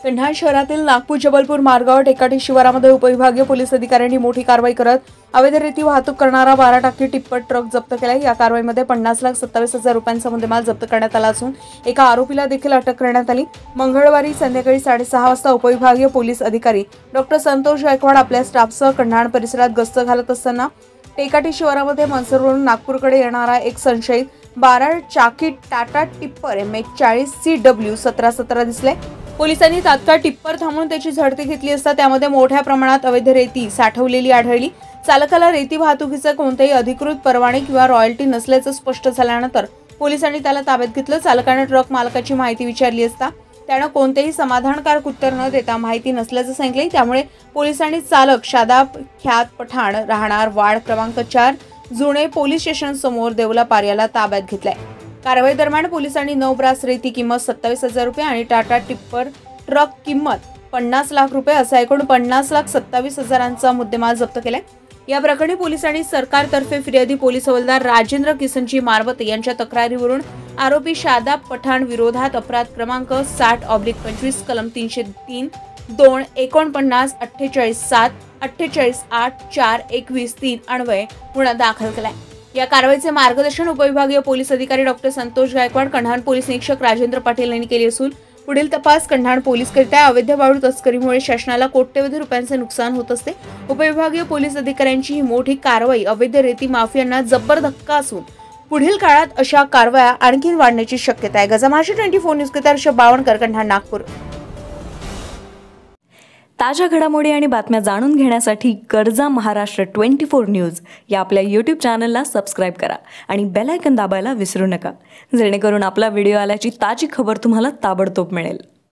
कन्हान शहरातील नागपूर जबलपूर मार्गावर टेकाटी शिवारामध्ये उपविभागीय पोलीस अधिकाऱ्यांनी मोठी कारवाई करत अवैध रेती वाहतूक करणारा 12 टाकी टिप्पर ट्रक जप्त केला। या कारवाईमध्ये 50,27,000 रुपयांचा मुद्देमाल जप्त करण्यात आला असून एका आरोपीला देखील अटक करण्यात आली। मंगळवारी संध्याकाळी 6:30 वाजता उपविभागीय पोलीस अधिकारी डॉक्टर संतोष गायकवाड आपल्या स्टाफसह कन्हान परिसरात गस्त घालत असताना टेकाटी शिवारामध्ये मनसरवरून नागपूरकडे येणारा एक संशयित 12 चाकी टाटा टिप्पर MH40CW 1717 दिसले। पोलिसांनी तात्काळ टिप्पर थांबवून त्याची झडती घेतली असता त्यामध्ये मोठ्या प्रमाणात अवैध रेती साठवलेली आढळली। चालकाला रेती वाहतुकीचा कोणतेही अधिकृत परवाने किंवा रॉयल्टी नसल्याचं स्पष्ट झाल्यानंतर पोलिसांनी त्याला ताब्यात घेतलं। चालकाने ट्रक मालकाची माहिती विचारली असता त्यानं कोणतेही समाधानकारक उत्तर न देता माहिती नसल्याचं सांगितले। त्यामुळे पोलिसांनी चालक शादाब ख्यात पठाण राहणार वार्ड क्रमांक 4 जुने पोलीस स्टेशन समोर देवलापार याला ताब्यात घेतलाय। कारवाई दरम्यान पोलिसांनी 9 ब्रास रेती किंमत 27,000 रुपये आणि टाटा टिप्पर ट्रक किंमत 50 लाख रुपये असा एकूण 50,27,000चा मुद्देमाल जप्त केलाय। या प्रकरणी पोलिसांनी सरकारतर्फे फिर्यादी पोलीस हवालदार राजेंद्र किसनजी मारवते यांच्या तक्रारीवरून आरोपी शादाब पठाण विरोधात अपराध क्रमांक 60/25 कलम 303 2 49 48 7 48 8 4 21 3 अन्वये गुन्हा दाखल केलाय। या कारवाईचे मार्गदर्शन उपविभागीय पोलीस अधिकारी डॉक्टर संतोष गायकवाड, कन्हान पोलीस निरीक्षक राजेंद्र पाटील यांनी केले असून पुढील तपास कन्हान पोलीस करताय। अवैध वाळू तस्करीमुळे शासनाला कोट्यवधी रुपयांचे नुकसान होत असते। उपविभागीय पोलीस अधिकाऱ्यांची ही मोठी कारवाई अवैध रेती माफियांना जबर धक्का असून पुढील काळात अशा कारवाया आणखी वाढण्याची शक्यता आहे। गजामाशी 24 न्यूज करिता ऋषभ बावणकर, कन्हान, नागपूर। ताज्या घडामोडी आणि बातम्या जाणून घेण्यासाठी गरजा महाराष्ट्र 24 न्यूज या आपल्या YouTube चॅनलला सबस्क्राईब करा आणि बेल आयकॉन दाबायला विसरू नका, जेणेकरून आपला व्हिडिओ आल्याची ताजी खबर तुम्हाला ताबडतोब मिळेल।